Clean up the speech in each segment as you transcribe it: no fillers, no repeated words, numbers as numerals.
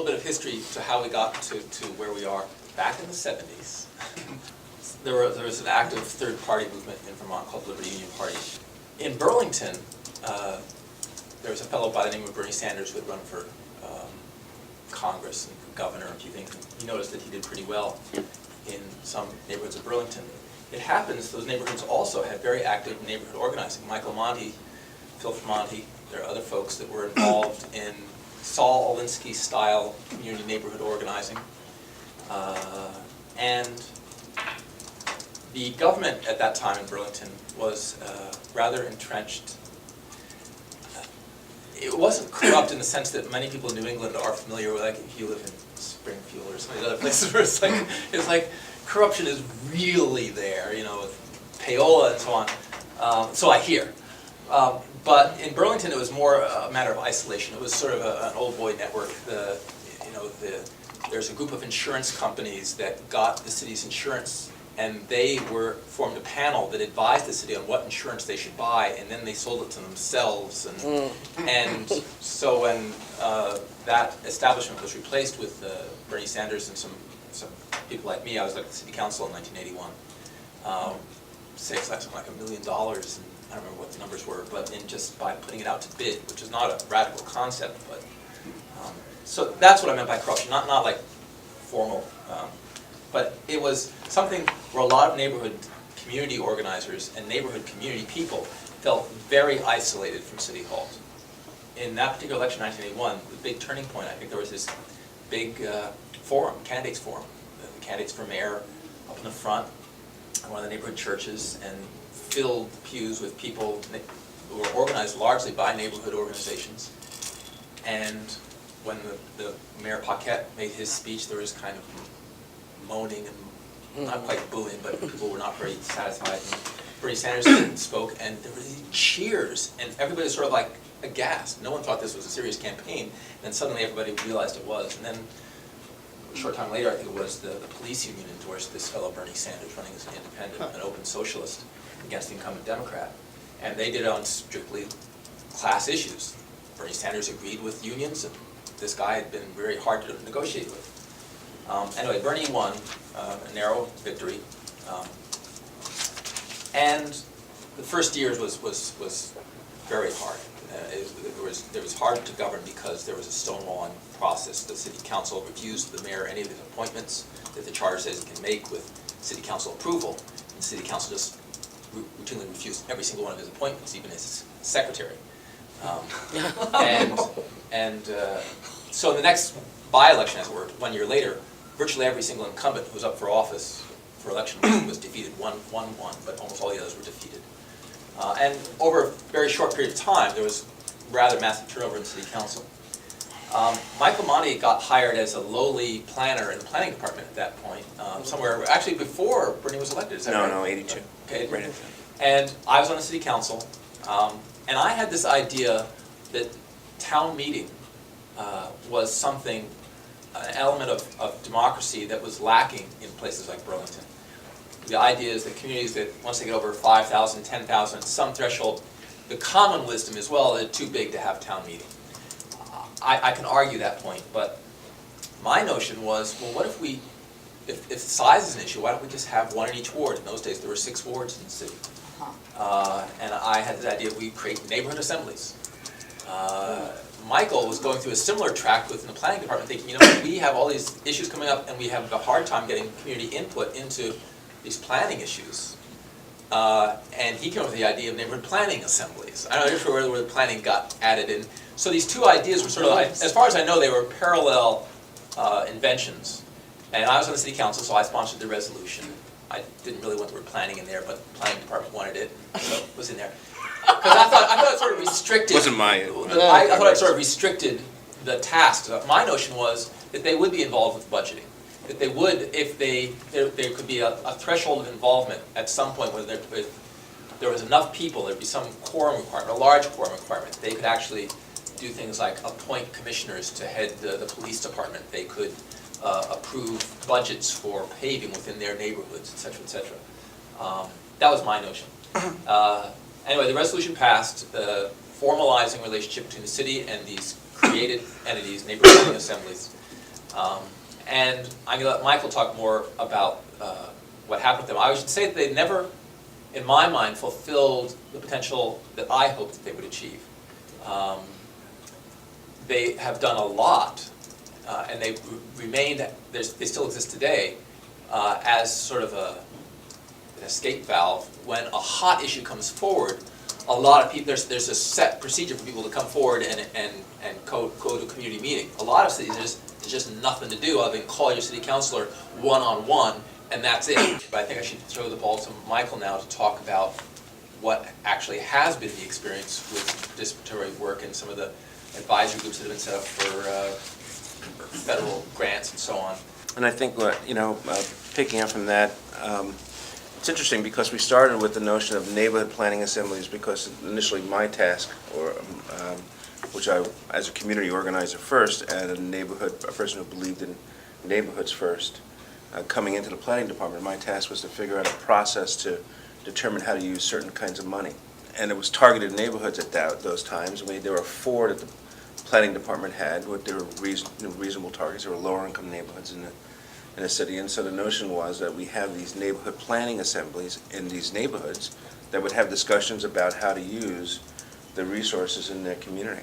little bit of history to how we got to where we are. Back in the 70s, there was an active third-party movement in Vermont called the Liberty Union Party. In Burlington, there was a fellow by the name of Bernie Sanders who had run for Congress and governor, if you think. You noticed that he did pretty well in some neighborhoods of Burlington. It happens those neighborhoods also had very active neighborhood organizing. Michael Monte, Phil Monte, there are other folks that were involved in Saul Alinsky-style community neighborhood organizing. And the government at that time in Burlington was rather entrenched. It wasn't corrupt in the sense that many people in New England are familiar with, like if you live in Springfield or some of these other places where it's like corruption is really there, you know, with payola and so on. So I hear. But in Burlington, it was more a matter of isolation. It was sort of an old boy network. There's a group of insurance companies that got the city's insurance, and they formed a panel that advised the city on what insurance they should buy, and then they sold it to themselves. And so when that establishment was replaced with Bernie Sanders and some people like me, I was like the city council in 1981. Something like $1 million, and I don't remember what the numbers were, but just by putting it out to bid, which is not a radical concept, but so that's what I meant by corruption, not like formal, but it was something where a lot of neighborhood community organizers and neighborhood community people felt very isolated from City Hall. In that particular election, 1981, the big turning point, I think there was this big forum, candidates forum. The candidates for mayor up in the front, one of the neighborhood churches, and filled pews with people who were organized largely by neighborhood organizations. And when the Mayor Paquette made his speech, there was kind of moaning and not quite booing, but people were not very satisfied. And Bernie Sanders spoke, and there were these cheers, and everybody was sort of like aghast. No one thought this was a serious campaign, and then suddenly everybody realized it was. And then a short time later, I think it was the police union endorsed this fellow Bernie Sanders running as an independent, an open socialist against the incumbent Democrat. And they did it on strictly class issues. Bernie Sanders agreed with unions, and this guy had been very hard to negotiate with. Anyway, Bernie won a narrow victory. And the first years was very hard. It was hard to govern because there was a stonewalling process. The city council refused the mayor any of his appointments that the charter says he can make with city council approval. And the city council just routinely refused every single one of his appointments, even his secretary. So in the next by-election, as it were, 1 year later, virtually every single incumbent who was up for office for election was defeated. One won, but almost all the others were defeated. And over a very short period of time, there was rather massive turnover in the city council. Michael Monte got hired as a lowly planner in the planning department at that point, somewhere, actually before Bernie was elected, is that right? No, 82. Okay. Right. And I was on the city council, and I had this idea that town meeting was something, an element of democracy that was lacking in places like Burlington. The idea is that communities that, once they get over 5,000, 10,000, some threshold, the common wisdom is, well, they're too big to have town meeting. I can argue that point, but my notion was, well, what if if size is an issue, why don't we just have one in each ward? In those days, there were 6 wards in the city. And I had the idea we create neighborhood assemblies. Michael was going through a similar track within the planning department, thinking, you know, we have all these issues coming up, and we have a hard time getting community input into these planning issues. And he came up with the idea of neighborhood planning assemblies. I don't know where the planning got added in. So these two ideas were sort of, as far as I know, they were parallel inventions. And I was on the city council, so I sponsored the resolution. I didn't really want the word planning in there, but the planning department wanted it, so it was in there. Because I thought it sort of restricted. Wasn't my. I thought it sort of restricted the tasks. My notion was that they would be involved with budgeting. That they would, if there could be a threshold of involvement at some point where if there was enough people, there'd be some quorum requirement, a large quorum requirement. They could actually do things like appoint commissioners to head the police department. They could approve budgets for paving within their neighborhoods, et cetera, et cetera. That was my notion. Anyway, the resolution passed, formalizing relationship between the city and these created entities, neighborhood planning assemblies. And I'm going to let Michael talk more about what happened with them. I should say that they never, in my mind, fulfilled the potential that I hoped that they would achieve. They have done a lot, and they've remained, they still exist today, as sort of an escape valve. When a hot issue comes forward, a lot of people, there's a set procedure for people to come forward and go to a community meeting. A lot of cities, there's just nothing to do other than call your city councilor one-on-one, and that's it. But I think I should throw the ball to Michael now to talk about what actually has been the experience with participatory work and some of the advisory groups that have been set up for federal grants and so on. And I think picking up from that, it's interesting because we started with the notion of neighborhood planning assemblies because initially my task, which I, as a community organizer first and a person who believed in neighborhoods first, coming into the planning department, my task was to figure out a process to determine how to use certain kinds of money. And it was targeted neighborhoods at those times. There were 4 that the planning department had. They were reasonable targets. There were lower income neighborhoods in the city. And so the notion was that we have these neighborhood planning assemblies in these neighborhoods that would have discussions about how to use the resources in their community.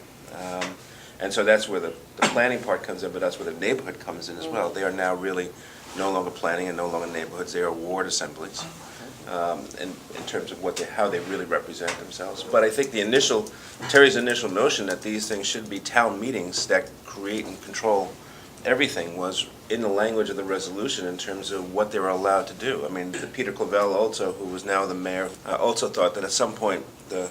And so that's where the planning part comes in, but that's where the neighborhood comes in as well. They are now really no longer planning and no longer neighborhoods. They are ward assemblies. In terms of how they really represent themselves. But I think Terry's initial notion that these things should be town meetings that create and control everything was in the language of the resolution in terms of what they were allowed to do. I mean, Peter Clavel also, who was now the mayor, also thought that at some point the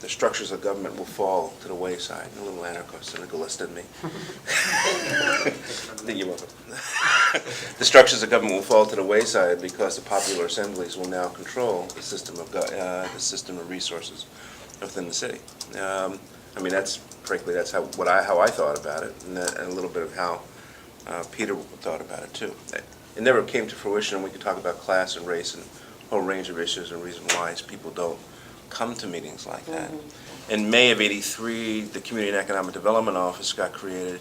structures of government will fall to the wayside. A little anarcho-syndicalist in me. You're welcome. The structures of government will fall to the wayside because the popular assemblies will now control the system of resources within the city. I mean, that's how I thought about it, and a little bit of how Peter thought about it too. It never came to fruition, and we could talk about class and race and a whole range of issues and reasons why people don't come to meetings like that. In May of '83, the Community and Economic Development Office got created,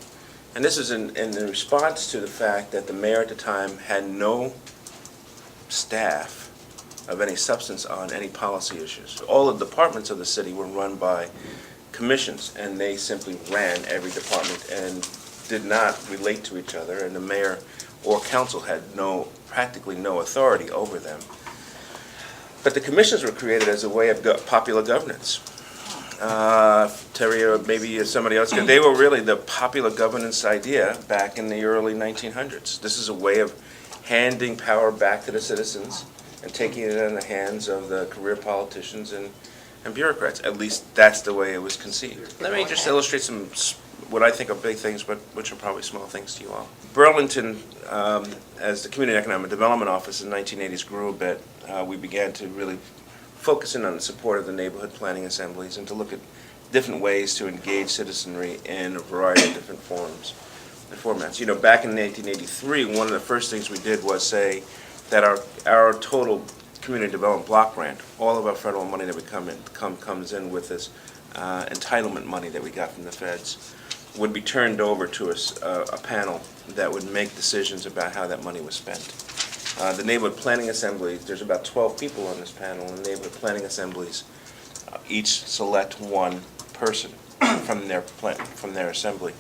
and this is in response to the fact that the mayor at the time had no staff of any substance on any policy issues. All the departments of the city were run by commissions, and they simply ran every department and did not relate to each other, and the mayor or council had practically no authority over them. But the commissions were created as a way of popular governance. Terry, or maybe somebody else, they were really the popular governance idea back in the early 1900s. This is a way of handing power back to the citizens and taking it in the hands of the career politicians and bureaucrats. At least that's the way it was conceived. Let me just illustrate some what I think are big things, but which are probably small things to you all. Burlington, as the Community Economic Development Office in the 1980s grew a bit, we began to really focus in on the support of the neighborhood planning assemblies and to look at different ways to engage citizenry in a variety of different forms and formats. You know, back in 1983, one of the first things we did was say that our total community development block grant, all of our federal money that comes in with this entitlement money that we got from the feds, would be turned over to a panel that would make decisions about how that money was spent. The neighborhood planning assemblies, there's about 12 people on this panel, and the neighborhood planning assemblies each select one person from their assembly,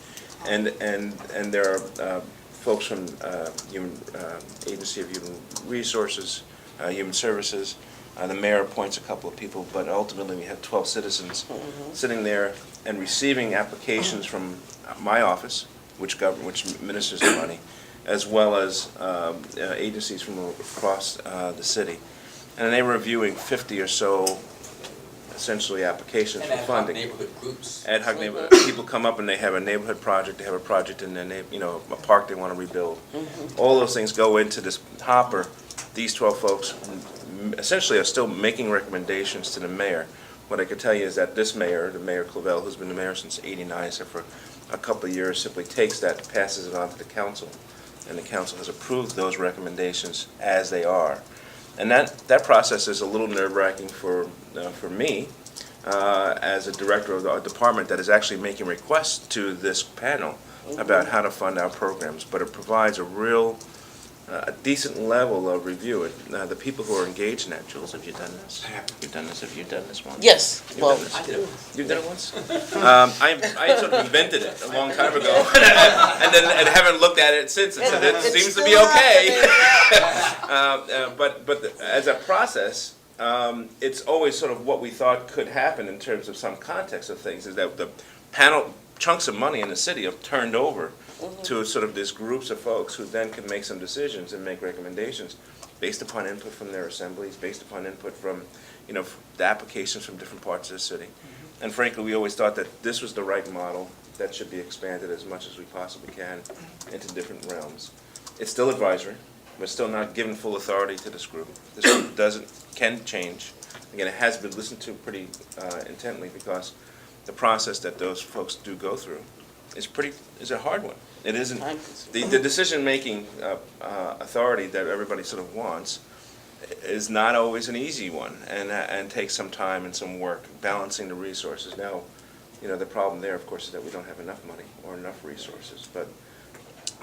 and there are folks from Agency of Human Resources, Human Services. The mayor appoints a couple of people, but ultimately we have 12 citizens sitting there and receiving applications from my office, which administers the money, as well as agencies from across the city. And they're reviewing 50 or so, essentially, applications for funding. And ad hoc neighborhood groups. Ad hoc neighborhood. People come up and they have a neighborhood project, they have a project in their a park they want to rebuild. All those things go into this hopper. These 12 folks essentially are still making recommendations to the mayor. What I can tell you is that this mayor, the Mayor Clavel, who's been the mayor since '89, so for a couple of years, simply takes that and passes it on to the council. And the council has approved those recommendations as they are. And that process is a little nerve-wracking for me, as a director of the department that is actually making requests to this panel about how to fund our programs, but it provides a real, a decent level of review. The people who are engaged in that, Jules, have you done this? You've done this, have you done this once? Yes, You've well, done this? I did it once. You've done it once? I sort of invented it a long time ago, and haven't looked at it since, and said it It's seems to still be okay. happening, But as a process, it's always sort of what we thought could happen in terms of some context of things, is that the panel, chunks of money in the city are turned over to sort of these groups of folks who then can make some decisions and make recommendations based upon input from their assemblies, based upon input from, you know, the applications from different parts of the city. And frankly, we always thought that this was the right model that should be expanded as much as we possibly can into different realms. It's still advisory. We're still not given full authority to this group. This group can change. Again, it has been listened to pretty intently, because the process that those folks do go through is a hard one. It isn't, the decision-making authority that everybody sort of wants is not always an easy one, and takes some time and some work balancing the resources. Now, you know, the problem there, of course, is that we don't have enough money or enough resources. But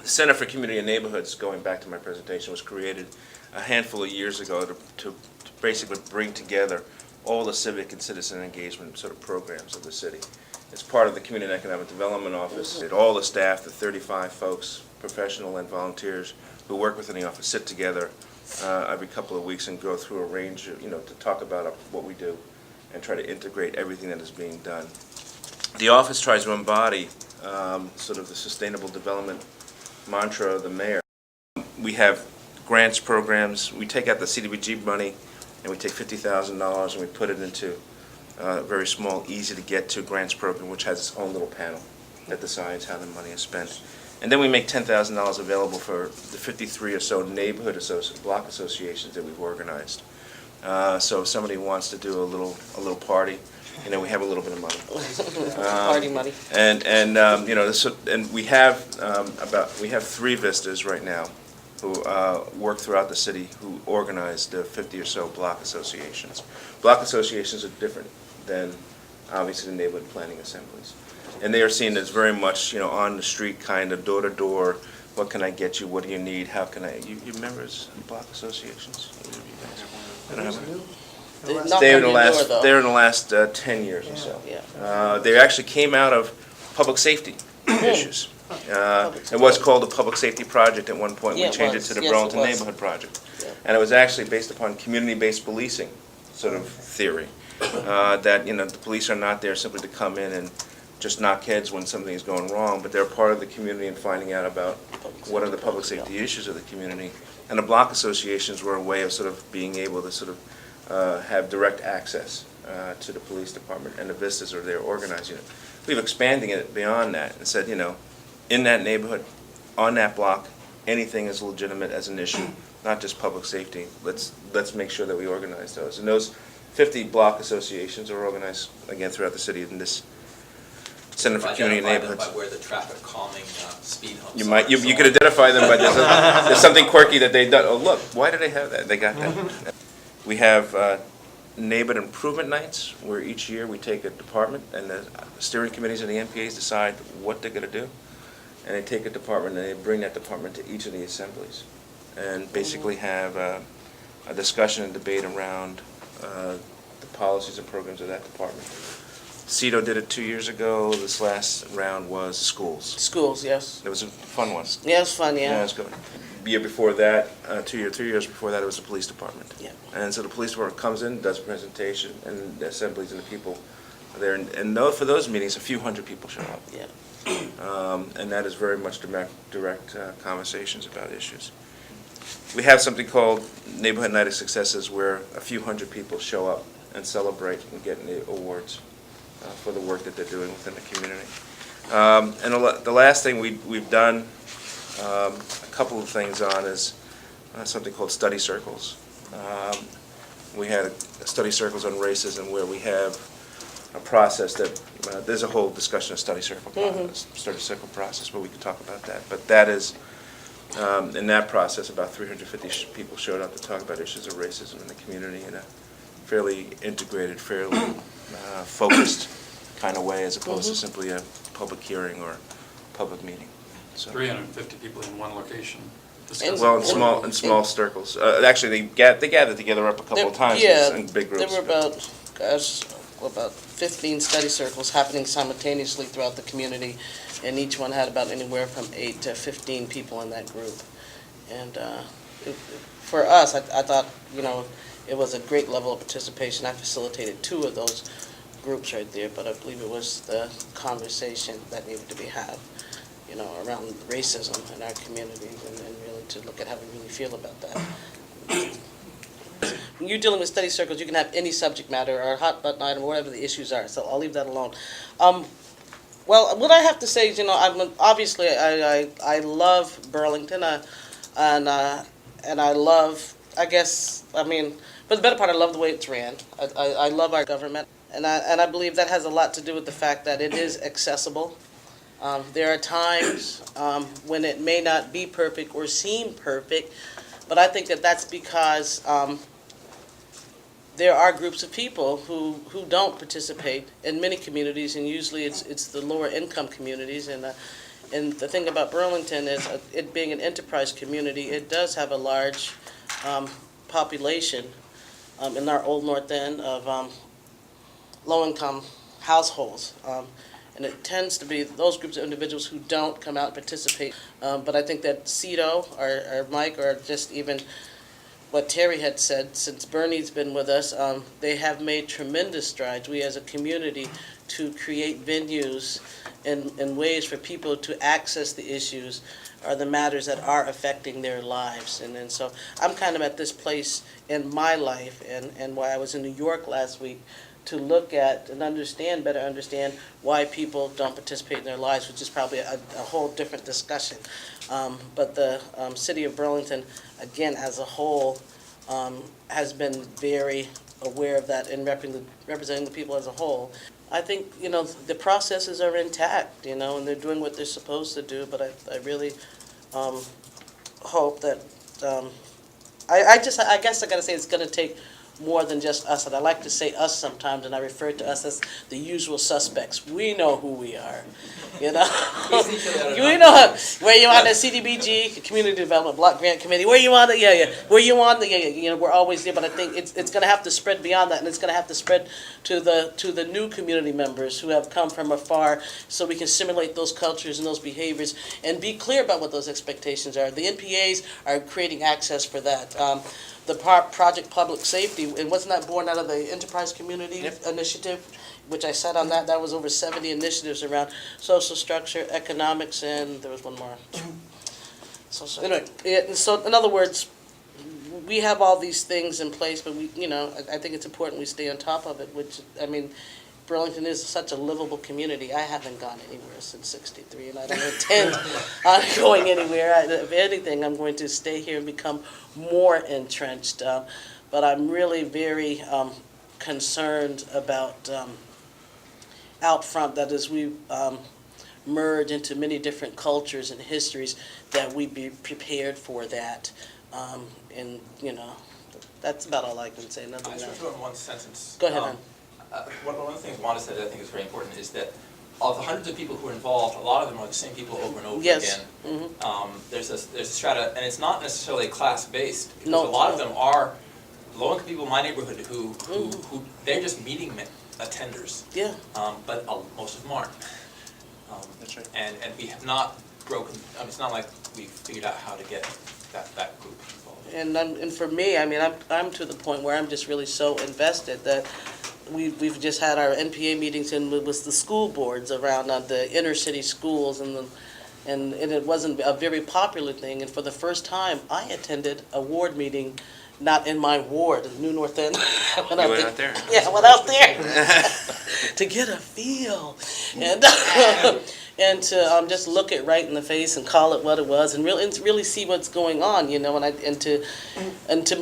the Center for Community and Neighborhoods, going back to my presentation, was created a handful of years ago to basically bring together all the civic and citizen engagement sort of programs of the city. It's part of the Community and Economic Development Office. All the staff, the 35 folks, professional and volunteers who work within the office, sit together every couple of weeks and go through a range of, you know, to talk about what we do and try to integrate everything that is being done. The office tries to embody sort of the sustainable development mantra of the mayor. We have grants programs. We take out the CDBG money and we take $50,000 and we put it into a very small, easy-to-get-to grants program, which has its own little panel that decides how the money is spent. And then we make $10,000 available for the 53 or so neighborhood block associations that we've organized. So if somebody wants to do a little party, you know, we have a little bit of money. Party money. And you know, and we have 3 vistas right now who work throughout the city, who organize the 50 or so block associations. Block associations are different than obviously the neighborhood planning assemblies, and they are seen as very much, you know, on the street kind of, door to door. What can I get you? What do you need? How can I? You members of block associations? I don't have any. They're in the last 10 years or so. Yeah. They actually came out of public safety issues. It was called the Public Safety Project at one point. Yeah, We changed it to the Yes, Burlington it was. Neighborhood Project. Yeah. And it was actually based upon community-based policing sort of theory. That, you know, the police are not there simply to come in and just knock heads when something is going wrong, but they're part of the community and finding out about what are the public safety issues of the community. And the block associations were a way of sort of being able to sort of have direct access to the police department, and the vistas are there organizing it. We've expanded it beyond that and said, you know, in that neighborhood, on that block, anything is legitimate as an issue, not just public safety. Let's make sure that we organize those. And those 50 block associations are organized, again, throughout the city in this Center for Community and Identify them Neighborhoods. by where the traffic calming speed humps You might, are, you so could on. identify them, but there's something quirky that they've done. Oh, look, why do they have that? They got that. We have neighborhood improvement nights, where each year we take a department, and the steering committees and the NPAs decide what they're gonna do. And they take a department and they bring that department to each of the assemblies, and basically have a discussion and debate around the policies and programs of that department. CETO did it 2 years ago. This last round was schools. Schools, yes. It was a fun one. Yeah, it's fun, Yeah, yeah. it was good. Year before that, 3 years before that, it was the police department. Yeah. And so the police department comes in, does a presentation, and the assemblies and the people are there. And for those meetings, a few hundred people show up. Yeah. And that is very much direct conversations about issues. We have something called Neighborhood Night of Successes, where a few hundred people show up and celebrate and get the awards for the work that they're doing within the community. And the last thing we've done a couple of things on is something called study circles. We had study circles on racism, where we have a process that, there's a whole discussion of study circle process, but we could talk about that. But that is, in that process, about 350 people showed up to talk about issues of racism in the community in a fairly integrated, fairly focused kind of way, as opposed to simply a public hearing or public meeting. So. 350 people in one location. Well, in small circles. Actually, they gathered together up a couple of times in big groups. There were about 15 study circles happening simultaneously throughout the community, and each one had about anywhere from 8 to 15 people in that group. And for us, I thought, it was a great level of participation. I facilitated 2 of those groups right there, but I believe it was the conversation that needed to be had, around racism in our communities, and really to look at how we really feel about that. When you're dealing with study circles, you can have any subject matter or a hot button item or whatever the issues are, so I'll leave that alone. Well, what I have to say is, obviously I love Burlington, and I love, for the better part, I love the way it's ran. I love our government, and I believe that has a lot to do with the fact that it is accessible. There are times when it may not be perfect or seem perfect, but I think that that's because there are groups of people who don't participate in many communities, and usually it's the lower income communities. And the thing about Burlington is, it being an enterprise community, it does have a large population in our Old North End of low-income households. And it tends to be those groups of individuals who don't come out and participate. But I think that Cito or Mike, or just even what Terry had said, since Bernie's been with us, they have made tremendous strides, we as a community, to create venues and ways for people to access the issues or the matters that are affecting their lives. And so I'm kind of at this place in my life, and why I was in New York last week, to look at and better understand why people don't participate in their lives, which is probably a whole different discussion. But the city of Burlington, again, as a whole, has been very aware of that and representing the people as a whole. I think, the processes are intact, and they're doing what they're supposed to do, but I really hope that, I guess I got to say it's going to take more than just us, and I like to say us sometimes, and I refer to us as the usual suspects. We know who we are, You know where you on the CDBG, Community Development Block Grant Committee, where you on the, where you on the, we're always there, but I think it's going to have to spread beyond that, and it's going to have to spread to the new community members who have come from afar, so we can simulate those cultures and those behaviors and be clear about what those expectations are. The NPAs are creating access for that. The Project Public Safety, and wasn't that born out of the Enterprise Community Initiative, which I sat on that. That was over 70 initiatives around social structure, economics, and there was one more. So anyway, so in other words, we have all these things in place, but I think it's important we stay on top of it, which, Burlington is such a livable community. I haven't gone anywhere since '63, and I don't intend on going anywhere. If anything, I'm going to stay here and become more entrenched. But I'm really very concerned about out front, that as we merge into many different cultures and histories, that we be prepared for that. And that's about all I can say. Nothing I just else. want to throw in one sentence. Go ahead, One of the things Wanda said that I think is very important is that of the hundreds of people who are involved, a lot of them are the same people over and over Yes. again. Mm-hmm. There's a strata, and it's not necessarily class-based, because No, a lot of it's them are low-income people in my neighborhood who they're just meeting attenders. Yeah. But most of them aren't. That's right. And we have not broken, it's not like we figured out how to get that group involved. And for me, I'm to the point where I'm just really so invested that we've just had our NPA meetings with the school boards around the inner city schools, and it wasn't a very popular thing. And for the first time, I attended a ward meeting, not in my ward, in New North End. You went out there? Yeah, I went out there to get a feel, and to just look it right in the face and call it what it was, and really see what's going on, and to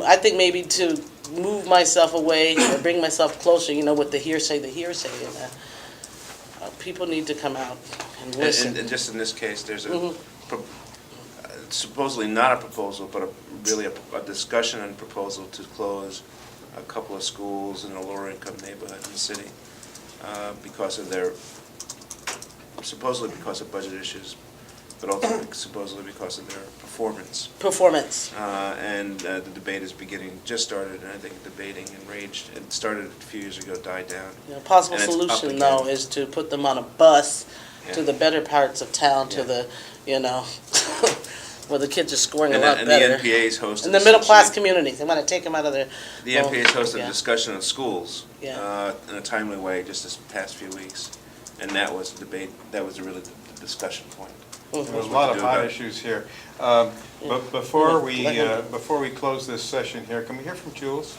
I think maybe to move myself away or bring myself closer, with the hearsay, and people need to come out and listen. And just in this case, there's supposedly not a proposal, but really a discussion and proposal to close a couple of schools in a lower income neighborhood in the city. because of their, supposedly because of budget issues, but ultimately supposedly because of their performance. Performance. And the debate is just started, and I think debating and raged. It started a few years ago, died down. Possible And it's up solution, again. though, is to put them on a bus to Yeah. the better parts of town, to Yeah. the, where the kids are scoring a And lot the better. NPA's hosted. In the middle-class community, they want to take them out of their. The NPA's hosted a yeah. discussion of schools Yeah. in a timely way just this past few weeks. And that was a debate, that was really the discussion point. Mhm. There's a what lot to of do hot about it. issues here. Yeah. But before Yeah. we close this session here, can we hear from Jules?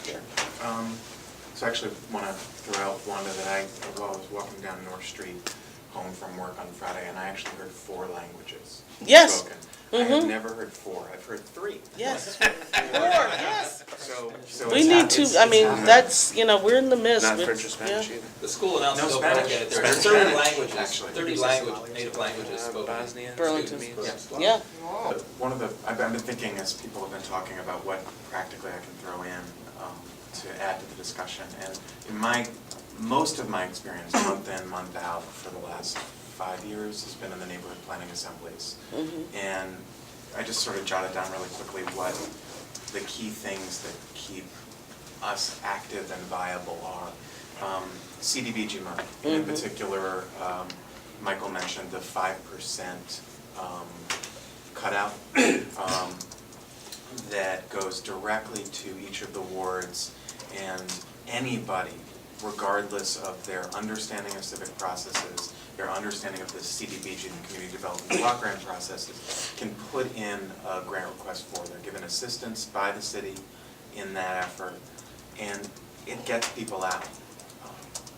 So I actually want to throw out Wanda that I was walking down North Street home from work on Friday, and I actually heard 4 languages Yes. spoken. I have never heard 4, I've heard 3. Yes. Yes. So We it's need to, I mean, happening. that's, we're in the midst. Not It's- French or Spanish yeah. either. The school announced No they'll Spanish. get it. There are Spanish. 30 languages, Actually. 30 native languages spoken. Bosnian. Burlington. Vietnamese. Yeah. But one of the, I've been thinking as people have been talking about what practically I can throw in to add to the discussion. And in most of my experience, month in, month out, for the last 5 years, has been in the neighborhood planning assemblies. And I just sort of jotted down really quickly what the key things that keep us active and viable are. CDBG money, and in particular, Michael mentioned the 5% cutout that goes directly to each of the wards, and anybody, regardless of their understanding of civic processes, their understanding of the CDBG and community development block grant processes, can put in a grant request for. They're given assistance by the city in that effort, and it gets people out.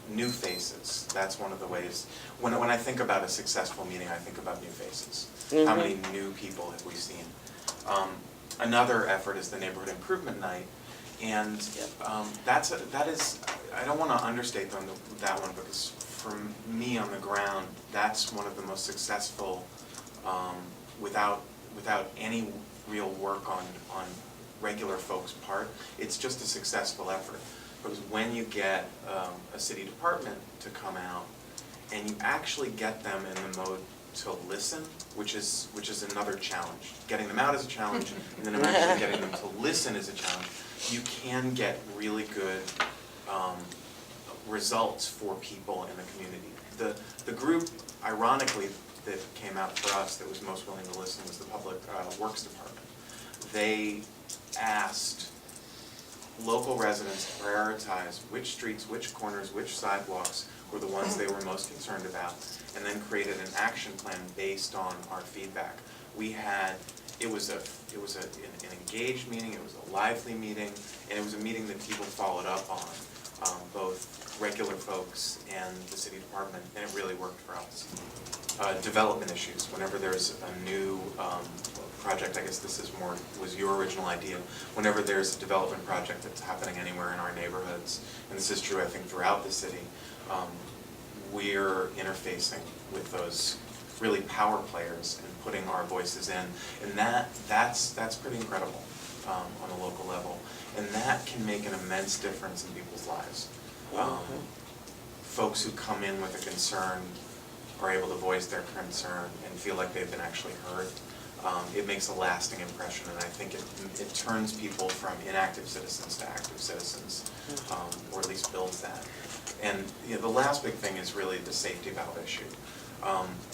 New faces, that's one of the ways. When I think about a successful meeting, I think about new faces. How many new people have we seen? Another effort is the neighborhood improvement night, and that is, I don't want to understate that one, because for me on the ground, that's one of the most successful, without any real work on regular folks' part. It's just a successful effort. Because when you get a city department to come out, and you actually get them in the mode to listen, which is another challenge. Getting them out is a challenge, and then actually getting them to listen is a challenge. You can get really good results for people in the community. The group, ironically, that came out for us that was most willing to listen was the Public Works Department. They asked local residents to prioritize which streets, which corners, which sidewalks were the ones they were most concerned about, and then created an action plan based on our feedback. It was an engaged meeting, it was a lively meeting, and it was a meeting that people followed up on, both regular folks and the city department, and it really worked for us. Development issues, whenever there's a new project, I guess this was your original idea, whenever there's a development project that's happening anywhere in our neighborhoods, and this is true I think throughout the city, we're interfacing with those really power players and putting our voices in, and that's pretty incredible on a local level, and that can make an immense difference in people's lives. Folks who come in with a concern are able to voice their concern and feel like they've been actually heard. It makes a lasting impression, and I think it turns people from inactive citizens to active citizens, or at least builds that. And the last big thing is really the safety valve issue.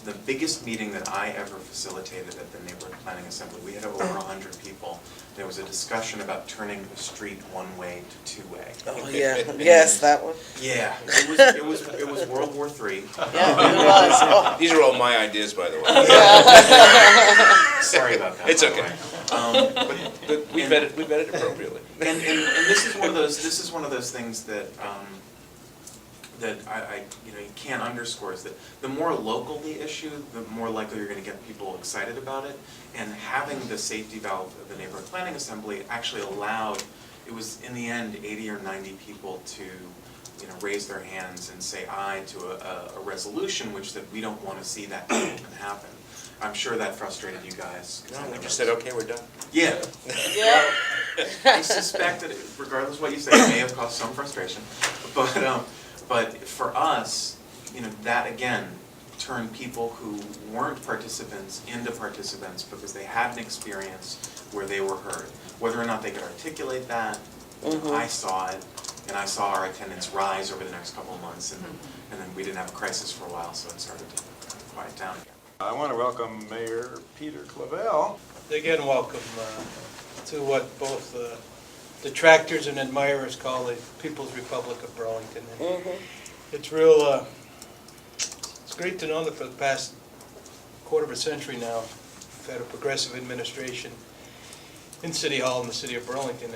The biggest meeting that I ever facilitated at the Neighborhood Planning Assembly, we had over 100 people. There was a discussion about turning a street one-way to two-way. Oh, yeah, yes, that one. Yeah, it was World War III. Yeah, it was. Oh. These are all my ideas, by the way. Sorry about that. It's by the okay. way. But we vetted appropriately. And this is one of those things that I you can't underscore, is that the more local the issue, the more likely you're going to get people excited about it. And having the safety valve of the Neighborhood Planning Assembly actually allowed, it was in the end 80 or 90 people to raise their hands and say aye to a resolution which said we don't want to see that happen. I'm sure that frustrated you guys. No, we just said, okay, we're done. Yeah. I suspect that regardless of what you say, it may have caused some frustration. But for us, that again turned people who weren't participants into participants because they had an experience where they were heard. Whether or not they could articulate that, I saw it, and I saw our attendance rise over the next couple of months, and then we didn't have a crisis for a while, so it started to quiet down again. I want to welcome Mayor Peter Clavel. Again, welcome to what both detractors and admirers call the People's Republic of Burlington. It's real, it's great to know that for the past quarter of a century now, we've had a progressive administration in City Hall in the city of Burlington.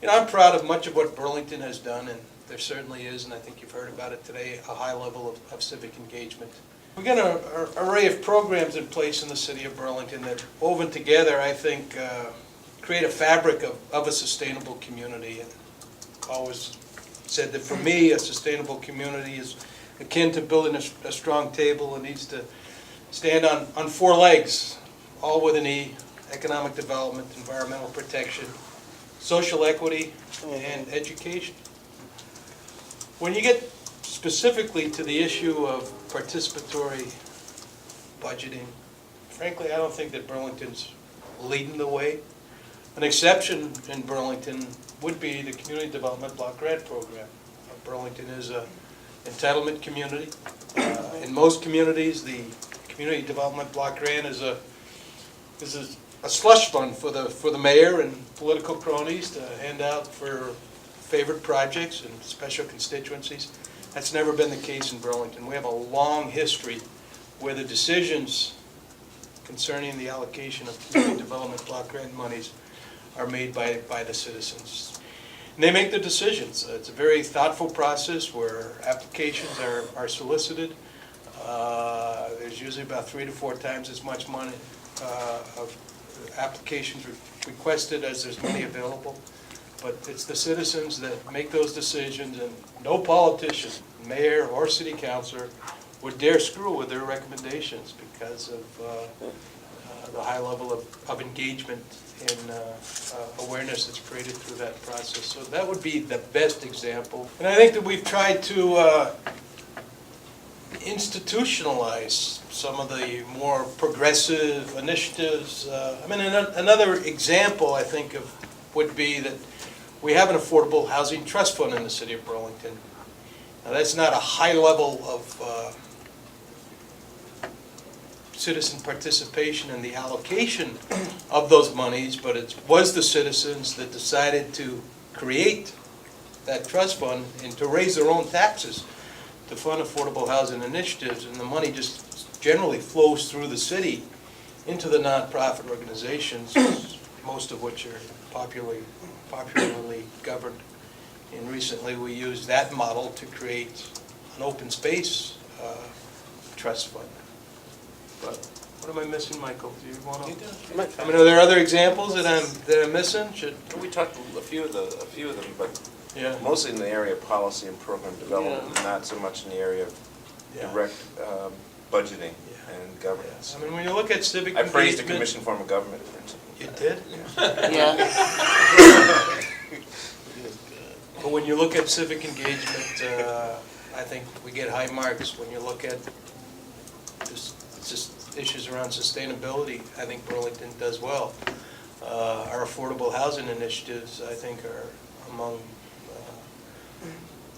And I'm proud of much of what Burlington has done, and there certainly is, and I think you've heard about it today, a high level of civic engagement. We've got an array of programs in place in the city of Burlington that, woven together, I think, create a fabric of a sustainable community. And always said that for me, a sustainable community is akin to building a strong table. It needs to stand on four legs, all with an E: economic development, environmental protection, social equity, and education. When you get specifically to the issue of participatory budgeting, frankly, I don't think that Burlington's leading the way. An exception in Burlington would be the Community Development Block Grant Program. Burlington is an entitlement community. In most communities, the Community Development Block Grant is a slush fund for the mayor and political cronies to hand out for favorite projects and special constituencies. That's never been the case in Burlington. We have a long history where the decisions concerning the allocation of community development block grant monies are made by the citizens. And they make the decisions. It's a very thoughtful process where applications are solicited. There's usually about 3 to 4 times as much money of applications requested as there's money available. But it's the citizens that make those decisions, and no politician, mayor or city councilor, would dare screw with their recommendations because of the high level of engagement and awareness that's created through that process. So that would be the best example. And I think that we've tried to institutionalize some of the more progressive initiatives. Another example, I think, would be that we have an affordable housing trust fund in the city of Burlington. Now, that's not a high level of citizen participation in the allocation of those monies, but it was the citizens that decided to create that trust fund and to raise their own taxes to fund affordable housing initiatives, and the money just generally flows through the city into the nonprofit organizations, most of which are popularly governed. And recently we used that model to create an open space trust fund. But what am I missing, Michael? Do you want to? Are there other examples that I'm missing? We talked a few of them, but Yeah. mostly in the area of policy and program development, not so much in the area of direct budgeting and governance. I mean, when you look at civic I engagement. praised the Commission Form of Government, for instance. You did? Yeah. But when you look at civic engagement, I think we get high marks. When you look at just issues around sustainability, I think Burlington does well. Our affordable housing initiatives, I think, are among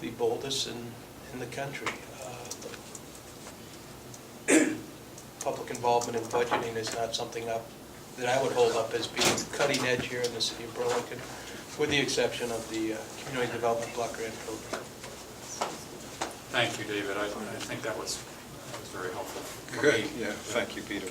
the boldest in the country. Public involvement in budgeting is not something that I would hold up as being cutting edge here in the city of Burlington, with the exception of the Community Development Block Grant Program. Thank you, David. I think that was very helpful. Good, yeah, thank you, Peter.